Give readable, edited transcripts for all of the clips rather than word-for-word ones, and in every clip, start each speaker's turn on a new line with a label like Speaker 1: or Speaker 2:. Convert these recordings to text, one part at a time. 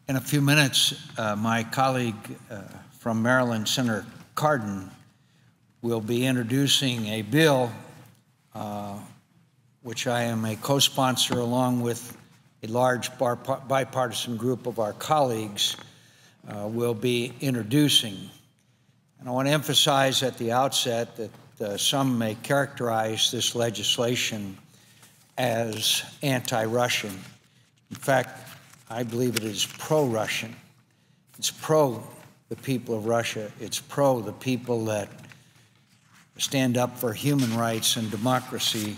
Speaker 1: In a few minutes, my colleague from Maryland, Senator Cardin, will be introducing a bill which I am a co-sponsor along with a large bipartisan group of our colleagues will be introducing. And I want to emphasize at the outset that some may characterize this legislation as anti-Russian. In fact, I believe it is pro-Russian. It's pro the people of Russia. It's pro the people that stand up for human rights and democracy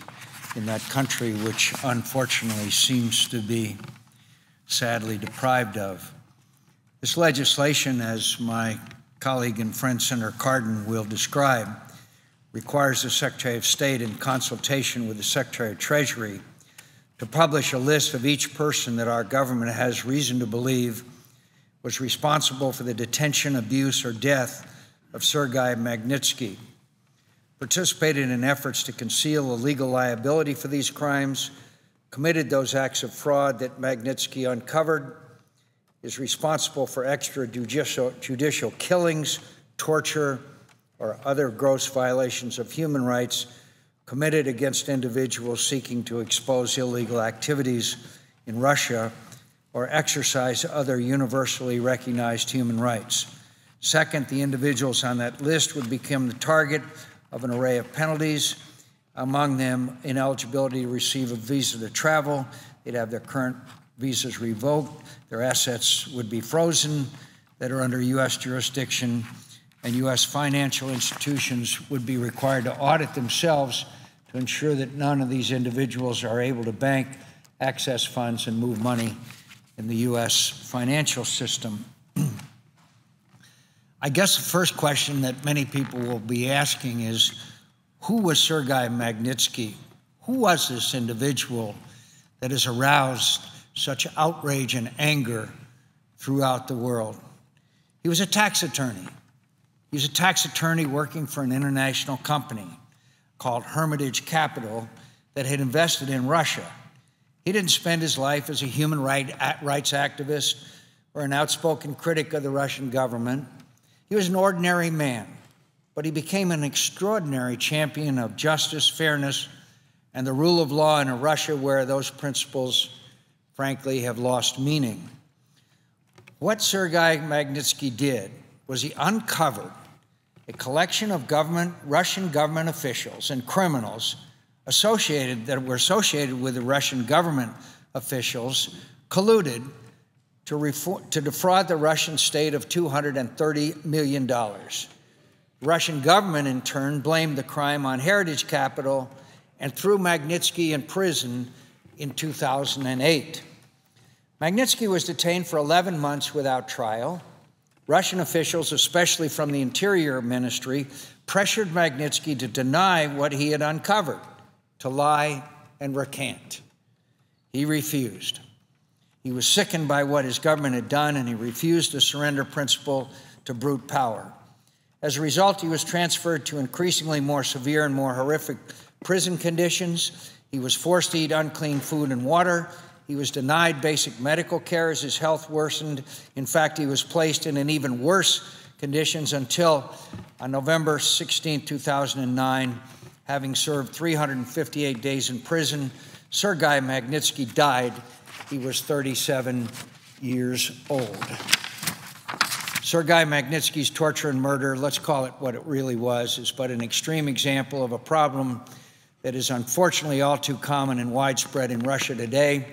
Speaker 1: in that country, which unfortunately seems to be sadly deprived of. This legislation, as my colleague and friend Senator Cardin will describe, requires the Secretary of State, in consultation with the Secretary of Treasury, to publish a list of each person that our government has reason to believe was responsible for the detention, abuse, or death of Sergei Magnitsky, participated in efforts to conceal a legal liability for these crimes, committed those acts of fraud that Magnitsky uncovered, is responsible for extrajudicial killings, torture, or other gross violations of human rights committed against individuals seeking to expose illegal activities in Russia or exercise other universally recognized human rights. Second, the individuals on that list would become the target of an array of penalties, among them ineligibility to receive a visa to travel. They'd have their current visas revoked. Their assets would be frozen that are under U.S. jurisdiction, and U.S. financial institutions would be required to audit themselves to ensure that none of these individuals are able to bank, access funds, and move money in the U.S. financial system. I guess the first question that many people will be asking is, who was Sergei Magnitsky? Who was this individual that has aroused such outrage and anger throughout the world? He was a tax attorney. He was a tax attorney working for an international company called Hermitage Capital that had invested in Russia. He didn't spend his life as a human rights activist or an outspoken critic of the Russian government. He was an ordinary man, but he became an extraordinary champion of justice, fairness, and the rule of law in a Russia where those principles, frankly, have lost meaning. What Sergei Magnitsky did was he uncovered a collection of Russian government officials and criminals that were associated with the Russian government officials, colluded to defraud the Russian state of $230 million. The Russian government, in turn, blamed the crime on Heritage Capital and threw Magnitsky in prison in 2008. Magnitsky was detained for 11 months without trial. Russian officials, especially from the Interior Ministry, pressured Magnitsky to deny what he had uncovered, to lie and recant. He refused. He was sickened by what his government had done, and he refused to surrender principle to brute power. As a result, he was transferred to increasingly more severe and more horrific prison conditions. He was forced to eat unclean food and water. He was denied basic medical care as his health worsened. In fact, he was placed in an even worse conditions until on November 16, 2009, having served 358 days in prison, Sergei Magnitsky died. He was 37 years old. Sergei Magnitsky's torture and murder, let's call it what it really was, is but an extreme example of a problem that is unfortunately all too common and widespread in Russia today.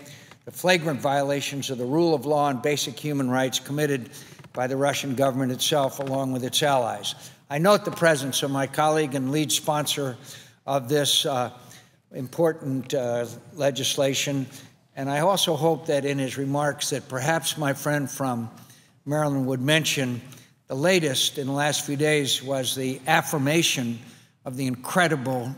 Speaker 1: The flagrant violations of the rule of law and basic human rights committed by the Russian government itself along with its allies. I note the presence of my colleague and lead sponsor of this important legislation, and I also hope that in his remarks that perhaps my friend from Maryland would mention the latest in the last few days was the affirmation of the incredible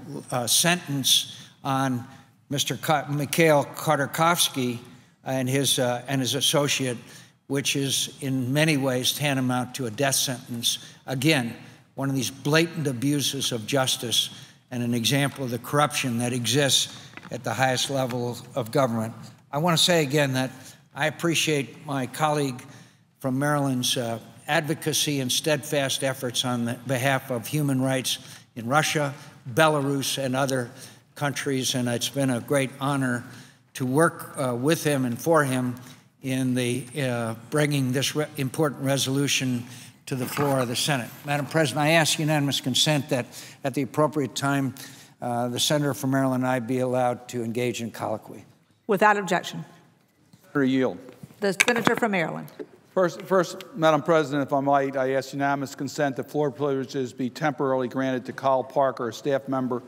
Speaker 1: sentence on Mr. Mikhail Khodorkovsky and his associate, which is in many ways tantamount to a death sentence. Again, one of these blatant abuses of justice and an example of the corruption that exists at the highest level of government. I want to say again that I appreciate my colleague from Maryland's advocacy and steadfast efforts on the behalf of human rights in Russia, Belarus, and other countries, and it's been a great honor to work with him and for him in the bringing this important resolution to the floor of the Senate. Madam President, I ask unanimous consent that at the appropriate time, the Senator from Maryland and I be allowed to engage in colloquy.
Speaker 2: Without objection.
Speaker 3: Senator yield.
Speaker 2: The Senator from Maryland.
Speaker 3: First, Madam President, if I might, I ask unanimous consent that floor privileges be temporarily granted to Kyle Parker, a staff member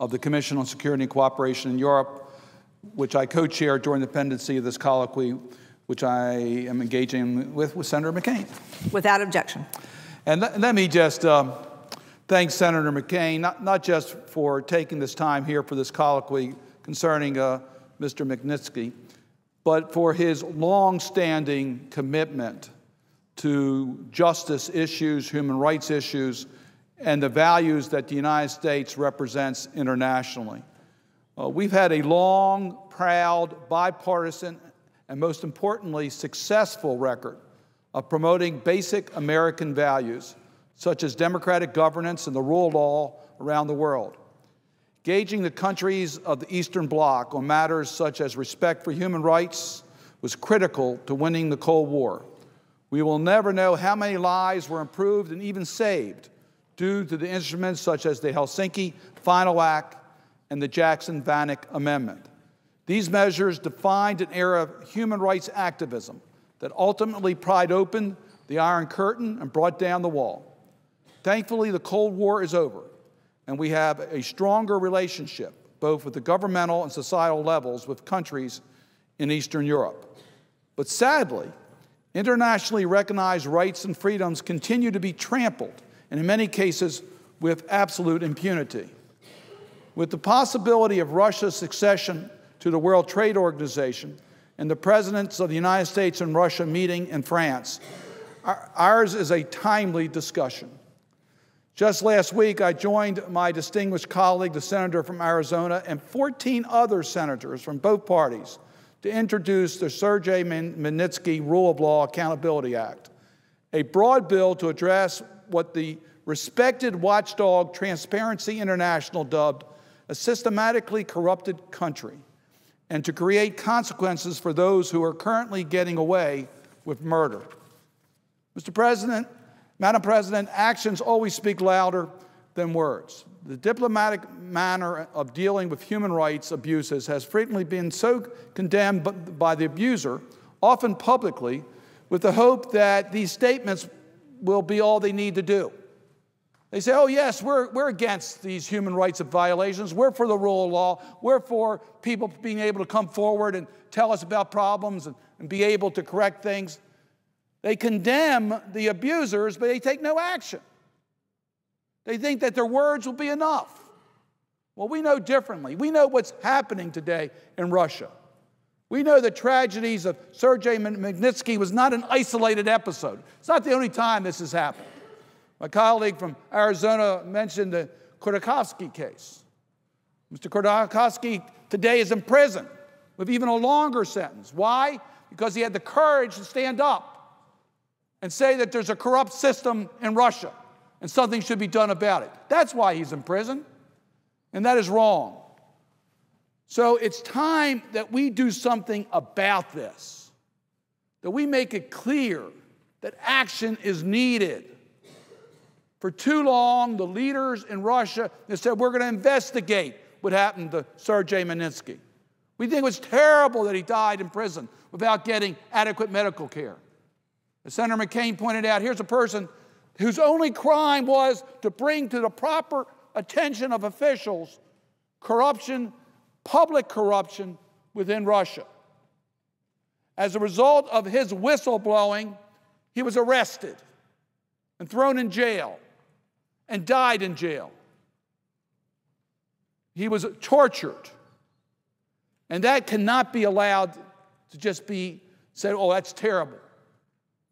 Speaker 3: of the Commission on Security and Cooperation in Europe, which I co-chair during the pendency of this colloquy, which I am engaging with Senator McCain. Without objection. And let me just thank Senator McCain, not just for taking this time here for this colloquy concerning Mr. Magnitsky, but for his long-standing commitment to justice issues, human rights issues, and the values that the United States represents internationally. We've had a long, proud, bipartisan, and most importantly, successful record of promoting basic American values, such as democratic governance and the rule of law around the world. Engaging the countries of the Eastern Bloc on matters such as respect for human rights was critical to winning the Cold War. We will never know how many lives were improved and even saved due to the instruments such as the Helsinki Final Act and the Jackson-Vanik Amendment. These measures defined an era of human rights activism that ultimately pried open the Iron Curtain and brought down the wall. Thankfully, the Cold War is over, and we have a stronger relationship, both with the governmental and societal levels, with countries in Eastern Europe. But sadly, internationally recognized rights and freedoms continue to be trampled, and in many cases, with absolute impunity. With the possibility of Russia's succession to the World Trade Organization and the presidents of the United States and Russia meeting in France, ours is a timely discussion. Just last week, I joined my distinguished colleague, the senator from Arizona, and 14 other senators from both parties to introduce the Sergei Magnitsky Rule of Law Accountability Act, a broad bill to address what the respected watchdog Transparency International dubbed a systematically corrupted country, and to create consequences for those who are currently getting away with murder. Mr. President, Madam President, actions always speak louder than words. The diplomatic manner of dealing with human rights abuses has frequently been so condemned by the abuser, often publicly, with the hope that these statements will be all they need to do. They say, oh, yes, we're against these human rights violations. We're for the rule of law. We're for people being able to come forward and tell us about problems and be able to correct things. They condemn the abusers, but they take no action. They think that their words will be enough. Well, we know differently. We know what's happening today in Russia. We know the tragedies of Sergei Magnitsky was not an isolated episode. It's not the only time this has happened. My colleague from Arizona mentioned the Colloquy case. Mr. Colloquy today is in prison with even a longer sentence. Why? Because he had the courage to stand up and say that there's a corrupt system in Russia and something should be done about it. That's why he's in prison, and that is wrong. So it's time that we do something about this, that we make it clear that action is needed. For too long, the leaders in Russia have said, we're going to investigate what happened to Sergei Magnitsky. We think it was terrible that he died in prison without getting adequate medical care. As Senator McCain pointed out, here's a person whose only crime was to bring to the proper attention of officials corruption, public corruption within Russia. As a result of his whistleblowing, he was arrested and thrown in jail and died in jail. He was tortured. And that cannot be allowed to just be said, oh, that's terrible.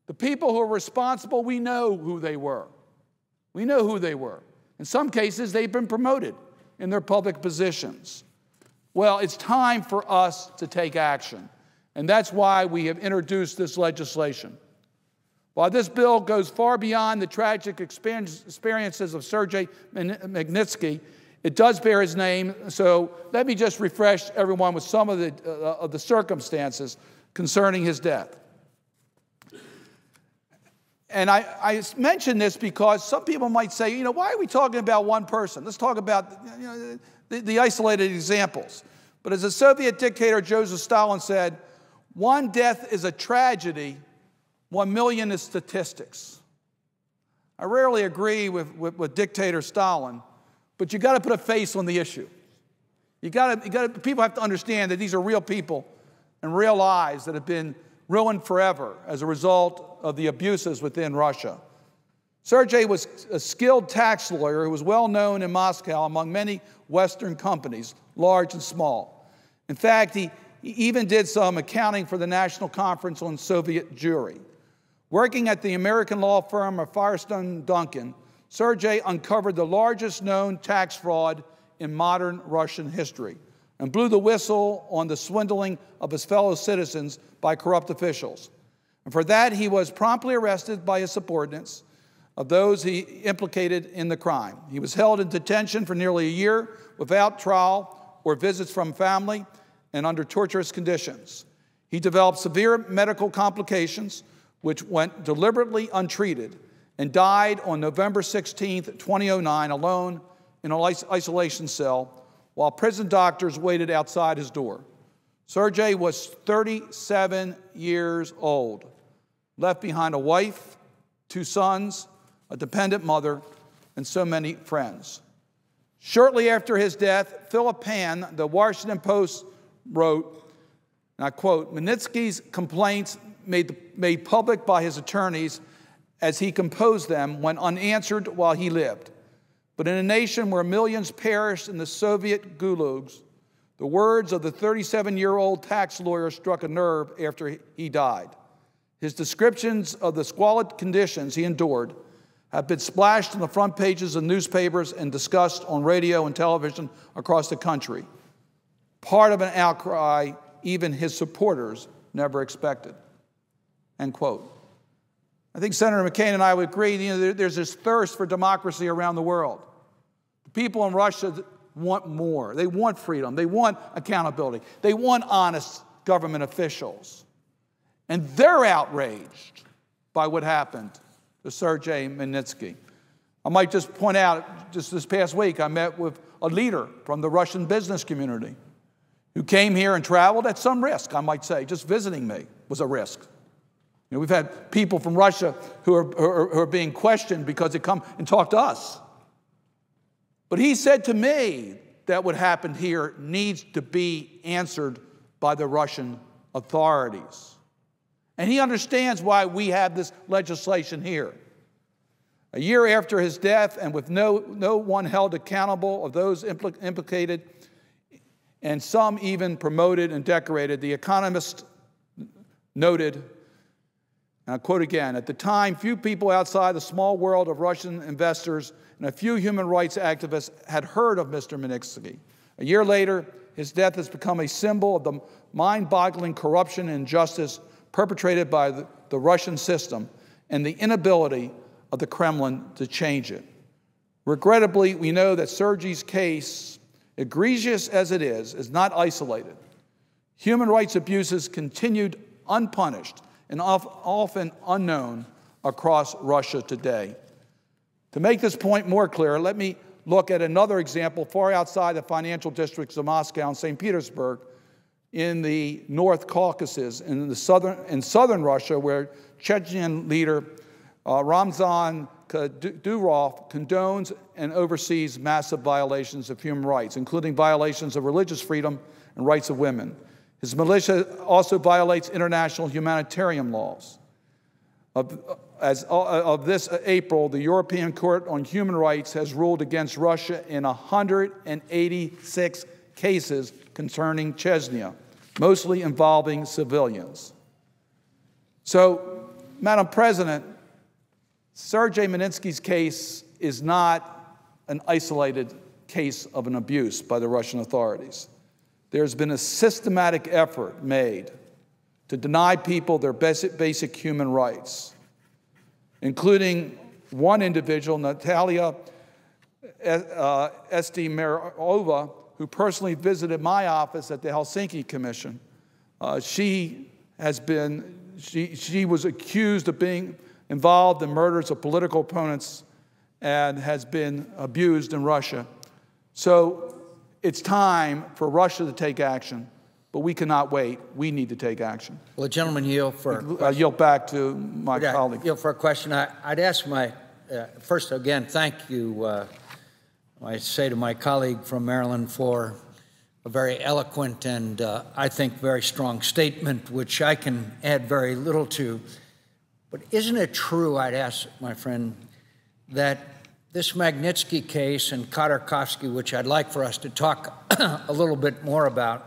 Speaker 3: The people who are responsible, we know who they were. We know who they were. In some cases, they've been promoted in their public positions. Well, it's time for us to take action. And that's why we have introduced this legislation. While this bill goes far beyond the tragic experiences of Sergei Magnitsky, it does bear his name, so let me just refresh everyone with some of the circumstances concerning his death. And I mention this because some people might say, why are we talking about one person? Let's talk about the isolated examples. But as the Soviet dictator Joseph Stalin said, one death is a tragedy, 1 million is statistics. I rarely agree with dictator Stalin, but you got to put a face on the issue. People have to understand that these are real people and real lives that have been ruined forever as a result of the abuses within Russia. Sergei was a skilled tax lawyer who was well known in Moscow among many Western companies, large and small. In fact, he even did some accounting for the National Conference on Soviet Jewry. Working at the American law firm of Firestone Duncan, Sergei uncovered the largest known tax fraud in modern Russian history and blew the whistle on the swindling of his fellow citizens by corrupt officials. And for that, he was promptly arrested by his subordinates of those he implicated in the crime. He was held in detention for nearly a year without trial or visits from family and under torturous conditions. He developed severe medical complications, which went deliberately untreated, and died on November 16, 2009, alone in an isolation cell while prison doctors waited outside his door. Sergei was 37 years old, left behind a wife, 2 sons, a dependent mother, and so many friends. Shortly after his death, Philip Pan, the Washington Post, wrote, and I quote, "Magnitsky's complaints made public by his attorneys as he composed them went unanswered while he lived. But in a nation where millions perished in the Soviet gulags, the words of the 37-year-old tax lawyer struck a nerve after he died. His descriptions of the squalid conditions he endured have been splashed on the front pages of newspapers and discussed on radio and television across the country. Part of an outcry even his supporters never expected." End quote. I think Senator McCain and I would agree, there's this thirst for democracy around the world. The people in Russia want more. They want freedom. They want accountability. They want honest government officials. And they're outraged by what happened to Sergei Magnitsky. I might just point out, just this past week, I met with a leader from the Russian business community who came here and traveled at some risk, I might say. Just visiting me was a risk. We've had people from Russia who are being questioned because they come and talk to us. But he said to me that what happened here needs to be answered by the Russian authorities. And he understands why we have this legislation here. A year after his death, and with no one held accountable of those implicated, and some even promoted and decorated, The Economist noted, and I quote again, "At the time, few people outside the small world of Russian investors and a few human rights activists had heard of Mr. Magnitsky. A year later, his death has become a symbol of the mind-boggling corruption and injustice perpetrated by the Russian system and the inability of the Kremlin to change it. Regrettably, we know that Sergei's case, egregious as it is not isolated. Human rights abuses continued unpunished and often unknown across Russia today. To make this point more clear, let me look at another example far outside the financial districts of Moscow and St. Petersburg in the North Caucasus, in southern Russia, where Chechen leader Ramzan Kadyrov condones and oversees massive violations of human rights, including violations of religious freedom and rights of women. His militia also violates international humanitarian laws. As of this April, the European Court on Human Rights has ruled against Russia in 186 cases concerning Chechnya, mostly involving civilians. So, Madam President, Sergei Magnitsky's case is not an isolated case of an abuse by the Russian authorities. There's been a systematic effort made to deny people their basic human rights, including one individual, Natalia Estimirova, who personally visited my office at the Helsinki Commission. She was accused of being involved in murders of political opponents and has been abused in Russia. So it's time for Russia to take action, but we cannot wait. We need to take action.
Speaker 1: Will the gentleman yield for
Speaker 3: I yield back to my colleague.
Speaker 1: Yield for a question. I'd ask first, again, thank you, I say to my colleague from Maryland for a very eloquent and I think very strong statement, which I can add very little to. But isn't it true, I'd ask my friend, that this Magnitsky case and Khodorkovsky, which I'd like for us to talk a little bit more about,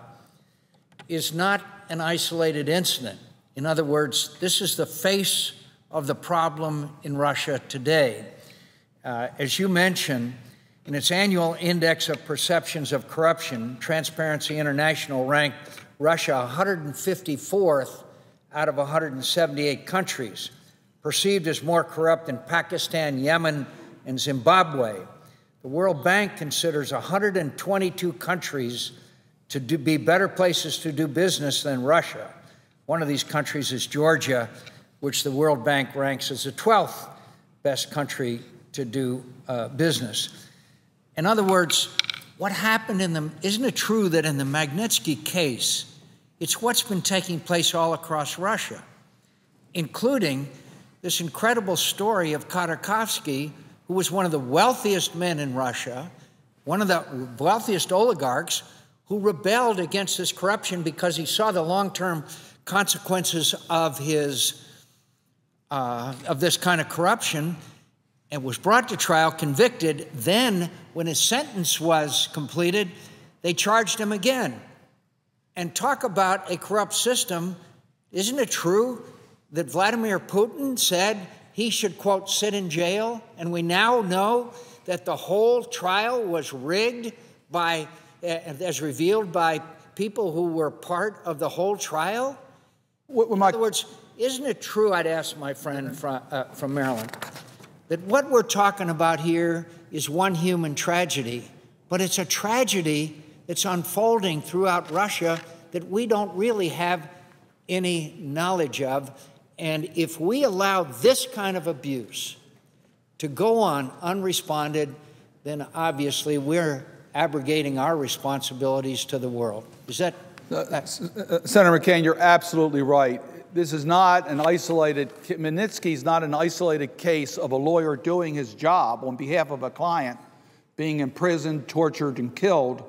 Speaker 1: is not an isolated incident? In other words, this is the face of the problem in Russia today. As you mentioned, in its annual index of perceptions of corruption, Transparency International ranked Russia 154th out of 178 countries, perceived as more corrupt than Pakistan, Yemen, and Zimbabwe. The World Bank considers 122 countries to be better places to do business than Russia. One of these countries is Georgia, which the World Bank ranks as the 12th best country to do business. In other words, what happened isn't it true that in the Magnitsky case, it's what's been taking place all across Russia, including this incredible story of Khodorkovsky, who was one of the wealthiest men in Russia, one of the wealthiest oligarchs, who rebelled against this corruption because he saw the long-term consequences of this kind of corruption, and was brought to trial, convicted. Then, when his sentence was completed, they charged him again. And talk about a corrupt system. Isn't it true that Vladimir Putin said he should, quote, sit in jail? And we now know that the whole trial was rigged by, as revealed by people who were part of the whole trial? In other words, isn't it true, I'd ask my friend from Maryland, that what we're talking about here is one human tragedy, but it's a tragedy that's unfolding throughout Russia that we don't really have any knowledge of. And if we allow this kind of abuse to go on unresponded, then obviously we're abrogating our responsibilities to the world. Is that?
Speaker 3: Senator McCain, you're absolutely right. This is not an Magnitsky is not an isolated case of a lawyer doing his job on behalf of a client being imprisoned, tortured, and killed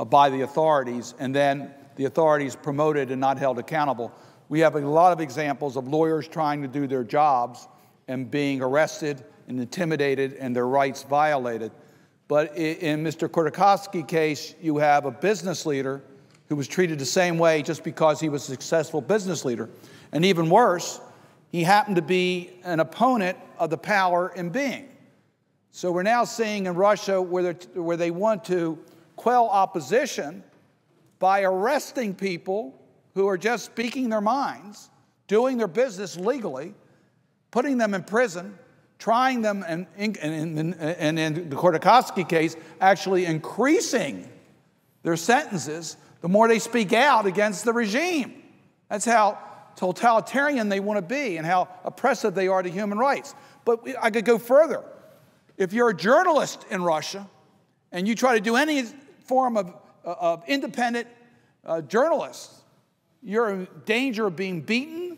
Speaker 3: by the authorities, and then the authorities promoted and not held accountable. We have a lot of examples of lawyers trying to do their jobs and being arrested and intimidated and their rights violated. But in Mr. Khodorkovsky case, you have a business leader who was treated the same way just because he was a successful business leader. And even worse, he happened to be an opponent of the power in being. So we're now seeing in Russia where they want to quell opposition by arresting people who are just speaking their minds, doing their business legally, putting them in prison, trying them, and in the Khodorkovsky case, actually increasing their sentences the more they speak out against the regime. That's how totalitarian they want to be and how oppressive they are to human rights. But I could go further. If you're a journalist in Russia and you try to do any form of independent journalist, you're in danger of being beaten,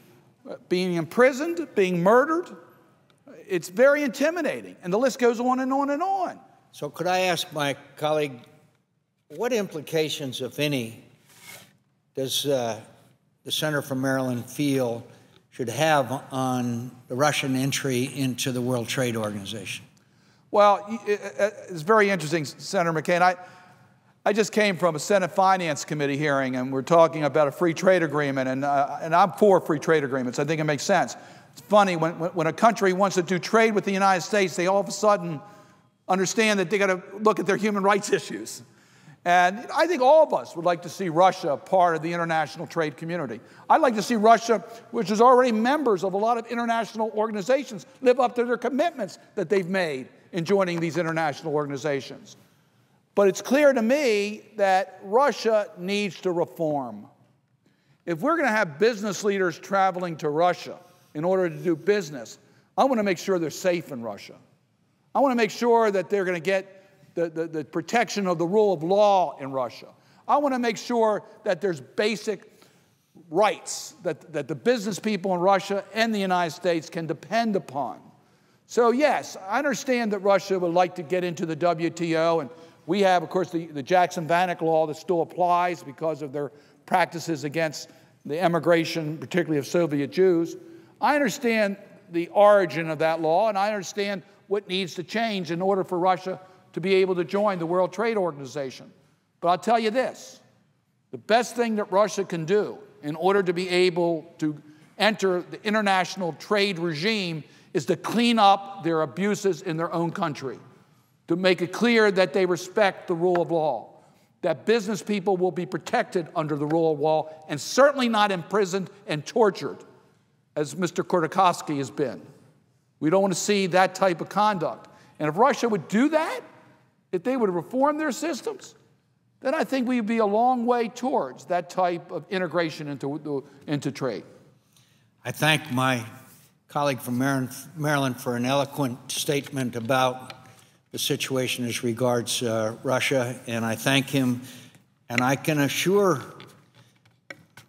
Speaker 3: being imprisoned, being murdered. It's very intimidating, and the list goes on and on and on.
Speaker 1: So could I ask my colleague, what implications, if any, does the senator from Maryland feel should have on the Russian entry into the World Trade Organization?
Speaker 3: Well, it's very interesting, Senator McCain. I just came from a Senate Finance Committee hearing, and we're talking about a free trade agreement, and I'm for free trade agreements. I think it makes sense. It's funny, when a country wants to do trade with the United States, they all of a sudden understand that they got to look at their human rights issues. And I think all of us would like to see Russia part of the international trade community. I'd like to see Russia, which is already members of a lot of international organizations, live up to their commitments that they've made in joining these international organizations. But it's clear to me that Russia needs to reform. If we're going to have business leaders traveling to Russia in order to do business, I want to make sure they're safe in Russia. I want to make sure that they're going to get the protection of the rule of law in Russia. I want to make sure that there's basic rights that the business people in Russia and the United States can depend upon. So yes, I understand that Russia would like to get into the WTO, and we have, of course, the Jackson-Vanik law that still applies because of their practices against the emigration, particularly of Soviet Jews. I understand the origin of that law, and I understand what needs to change in order for Russia to be able to join the World Trade Organization. But I'll tell you this, the best thing that Russia can do in order to be able to enter the international trade regime is to clean up their abuses in their own country, to make it clear that they respect the rule of law, that business people will be protected under the rule of law and certainly not imprisoned and tortured, as Mr. Colloquy has been. We don't want to see that type of conduct. And if Russia would do that, if they would reform their systems, then I think we'd be a long way towards that type of integration into trade.
Speaker 1: I thank my colleague from Maryland for an eloquent statement about the situation as regards Russia, and I thank him. And I can assure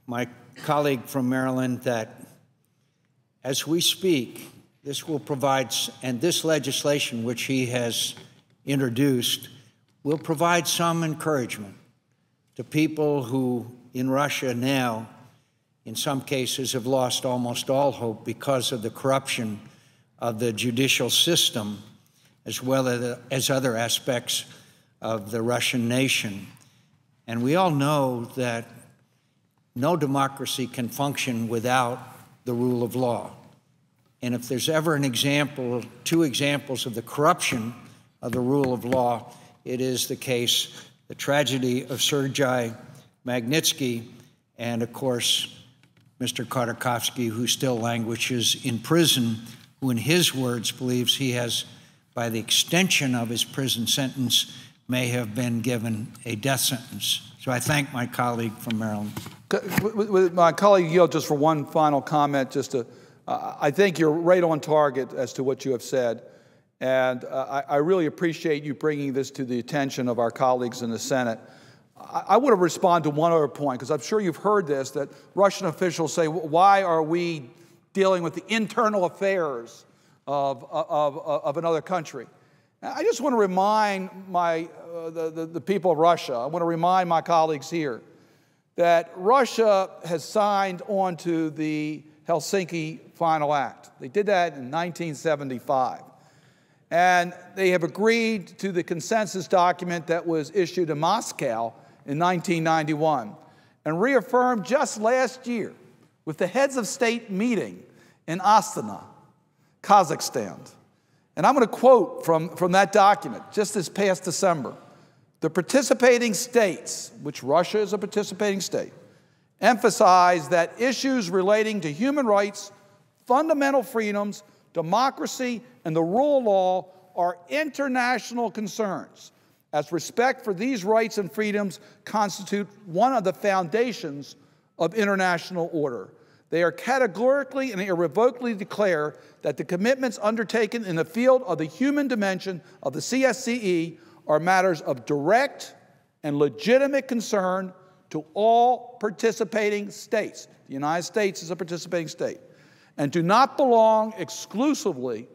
Speaker 1: my colleague from Maryland that as we speak, this will provide, and this legislation which he has introduced will provide some encouragement to people who in Russia now, in some cases, have lost almost all hope because of the corruption of the judicial system, as well as other aspects of the Russian nation. And we all know that no democracy can function without the rule of law. And if there's ever an example, two examples of the corruption of the rule of law, it is the case, the tragedy of Sergei Magnitsky, and of course, Mr. Colloquy, who still languishes in prison, who in his words believes he has, by the extension of his prison sentence, may have been given a death sentence. So I thank my colleague from Maryland.
Speaker 3: With my colleague yield just for one final comment, I think you're right on target as to what you have said. And I really appreciate you bringing this to the attention of our colleagues in the Senate. I want to respond to one other point, because I'm sure you've heard this, that Russian officials say, why are we dealing with the internal affairs of another country? I just want to remind the people of Russia, I want to remind my colleagues here, that Russia has signed on to the Helsinki Final Act. They did that in 1975. And they have agreed to the consensus document that was issued in Moscow in 1991 and reaffirmed just last year with the heads of state meeting in Astana, Kazakhstan. And I'm going to quote from that document just this past December. The participating states, which Russia is a participating state, emphasize that issues relating to human rights, fundamental freedoms, democracy, and the rule of law are international concerns, as respect for these rights and freedoms constitute one of the foundations of international order. They are categorically and irrevocably declare that the commitments undertaken in the field of the human dimension of the CSCE are matters of direct and legitimate concern to all participating states. The United States is a participating state, and do not belong exclusively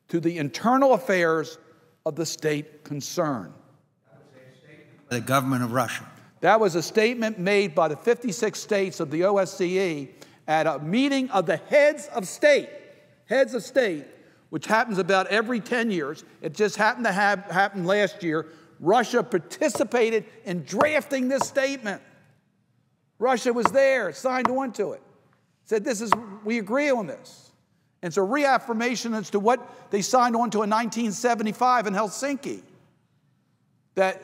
Speaker 3: to the internal affairs of the state concerned.
Speaker 1: The government of Russia.
Speaker 3: That was a statement made by the 56 states of the OSCE at a meeting of the heads of state, which happens about every 10 years. It just happened to happen last year. Russia participated in drafting this statement. Russia was there, signed on to it, said we agree on this. And it's a reaffirmation as to what they signed on to in 1975 in Helsinki, that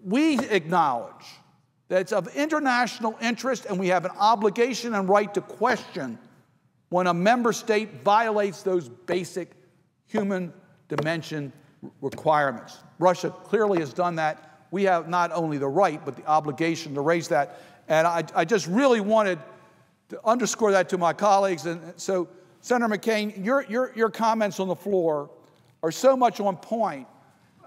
Speaker 3: we acknowledge that it's of international interest and we have an obligation and right to question when a member state violates those basic human dimension requirements. Russia clearly has done that. We have not only the right, but the obligation to raise that. And I just really wanted to underscore that to my colleagues. And so, Senator McCain, your comments on the floor are so much on point.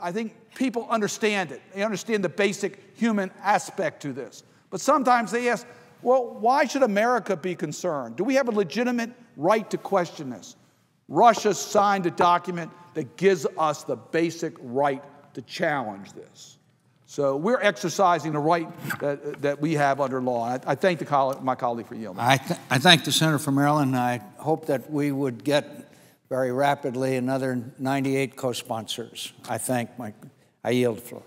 Speaker 3: I think people understand it. They understand the basic human aspect to this. But sometimes they ask, well, why should America be concerned? Do we have a legitimate right to question this? Russia signed a document that gives us the basic right to challenge this. So we're exercising the right that we have under law. I thank my colleague for yielding.
Speaker 1: I thank the senator from Maryland. I hope that we would get very rapidly another 98 co-sponsors. I yield the floor.